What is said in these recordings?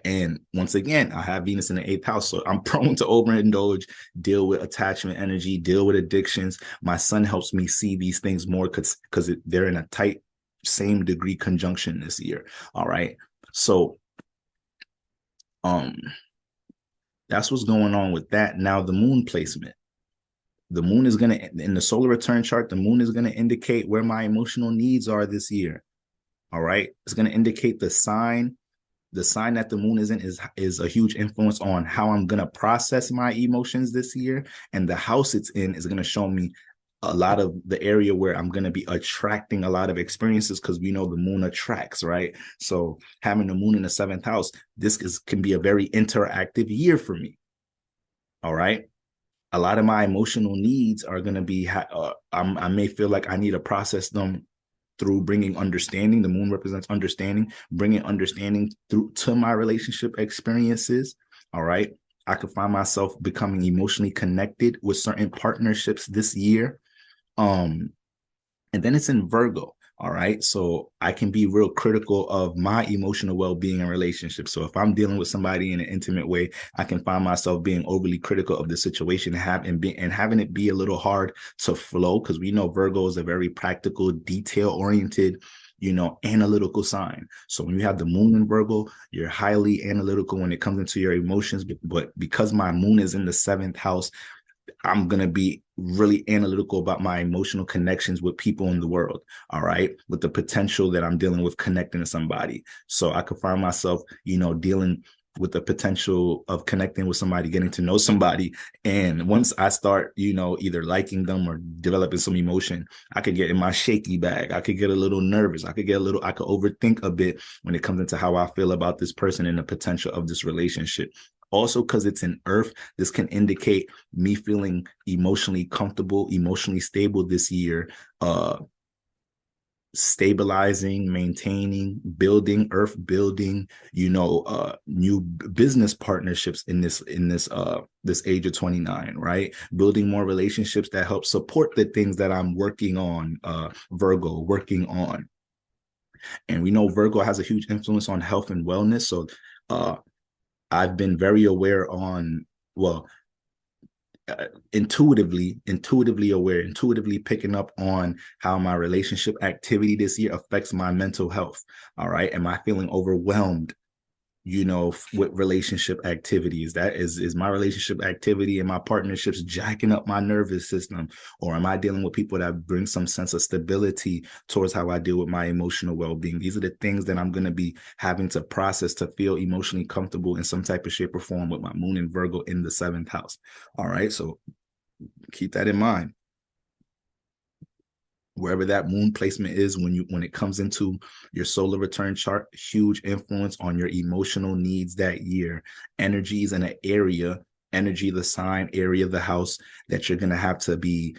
And once again, I have Venus in the eighth house. So I'm prone to overindulge, deal with attachment energy, deal with addictions. My son helps me see these things more because they're in a tight same degree conjunction this year. All right. So um that's what's going on with that. Now the moon placement. The moon is going to, in the solar return chart, the moon is going to indicate where my emotional needs are this year. All right. It's going to indicate the sign. The sign that the moon is in is a huge influence on how I'm going to process my emotions this year. And the house it's in is going to show me a lot of the area where I'm going to be attracting a lot of experiences, because we know the moon attracts, right? So having the moon in the seventh house, can be a very interactive year for me. All right. A lot of my emotional needs are going to be, I may feel like I need to process them through bringing understanding. The moon represents understanding, bringing understanding through to my relationship experiences. All right. I could find myself becoming emotionally connected with certain partnerships this year. And then it's in Virgo. All right. So I can be real critical of my emotional well-being in relationships. So if I'm dealing with somebody in an intimate way, I can find myself being overly critical of the situation and having it be a little hard to flow, because we know Virgo is a very practical, detail-oriented, analytical sign. So when you have the moon in Virgo, you're highly analytical when it comes into your emotions. But because my moon is in the seventh house, I'm going to be really analytical about my emotional connections with people in the world. All right. With the potential that I'm dealing with connecting to somebody. So I could find myself, dealing with the potential of connecting with somebody, getting to know somebody. And once I start, either liking them or developing some emotion, I could get in my shaky bag. I could get a little nervous. I could overthink a bit when it comes into how I feel about this person and the potential of this relationship. Also, because it's in Earth, this can indicate me feeling emotionally comfortable, emotionally stable this year, stabilizing, maintaining, building, Earth building, new business partnerships in this age of 29, right? Building more relationships that help support the things that I'm working on, Virgo, working on. And we know Virgo has a huge influence on health and wellness. So, I've been very aware intuitively aware, intuitively picking up on how my relationship activity this year affects my mental health. All right. Am I feeling overwhelmed, with relationship activities? That is my relationship activity and my partnerships jacking up my nervous system? Or am I dealing with people that bring some sense of stability towards how I deal with my emotional well-being? These are the things that I'm going to be having to process to feel emotionally comfortable in some type of shape or form with my moon in Virgo in the seventh house. All right. So keep that in mind. Wherever that moon placement is when it comes into your solar return chart, huge influence on your emotional needs that year. Energies in an area, energy, the sign, area of the house that you're going to have to be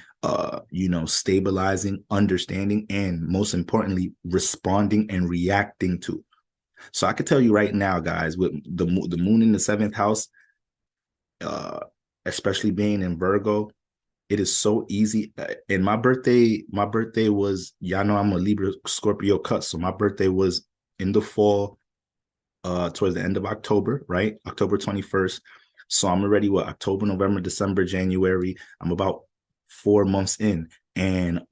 stabilizing, understanding, and most importantly, responding and reacting to. So I could tell you right now, guys, with the moon in the seventh house, especially being in Virgo, it is so easy. And my birthday was, y'all know I'm a Libra Scorpio cut. So my birthday was in the fall, towards the end of October, right? October 21st. So I'm already October, November, December, January. I'm about 4 months in. And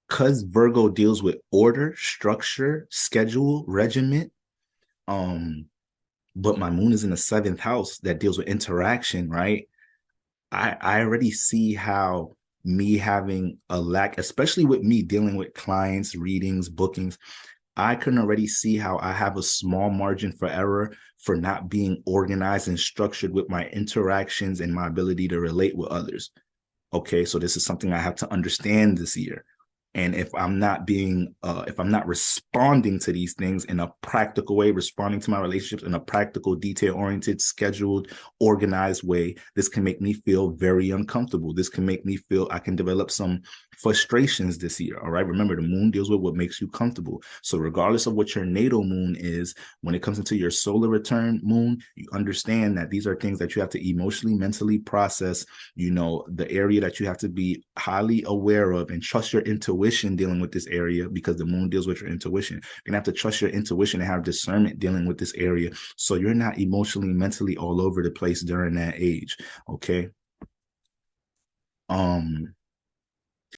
because Virgo deals with order, structure, schedule, regiment, but my moon is in the seventh house that deals with interaction, right? I already see how me having a lack, especially with me dealing with clients, readings, bookings, I can already see how I have a small margin for error for not being organized and structured with my interactions and my ability to relate with others. Okay, so this is something I have to understand this year. And if I'm not responding to these things in a practical way, responding to my relationships in a practical, detail-oriented, scheduled, organized way, this can make me feel very uncomfortable. This can make me feel I can develop some frustrations this year. All right. Remember, the moon deals with what makes you comfortable. So regardless of what your natal moon is, when it comes into your solar return moon, you understand that these are things that you have to emotionally, mentally process, the area that you have to be highly aware of, and trust your intuition dealing with this area, because the moon deals with your intuition. You're gonna have to trust your intuition and have discernment dealing with this area, so you're not emotionally, mentally all over the place during that age. Okay.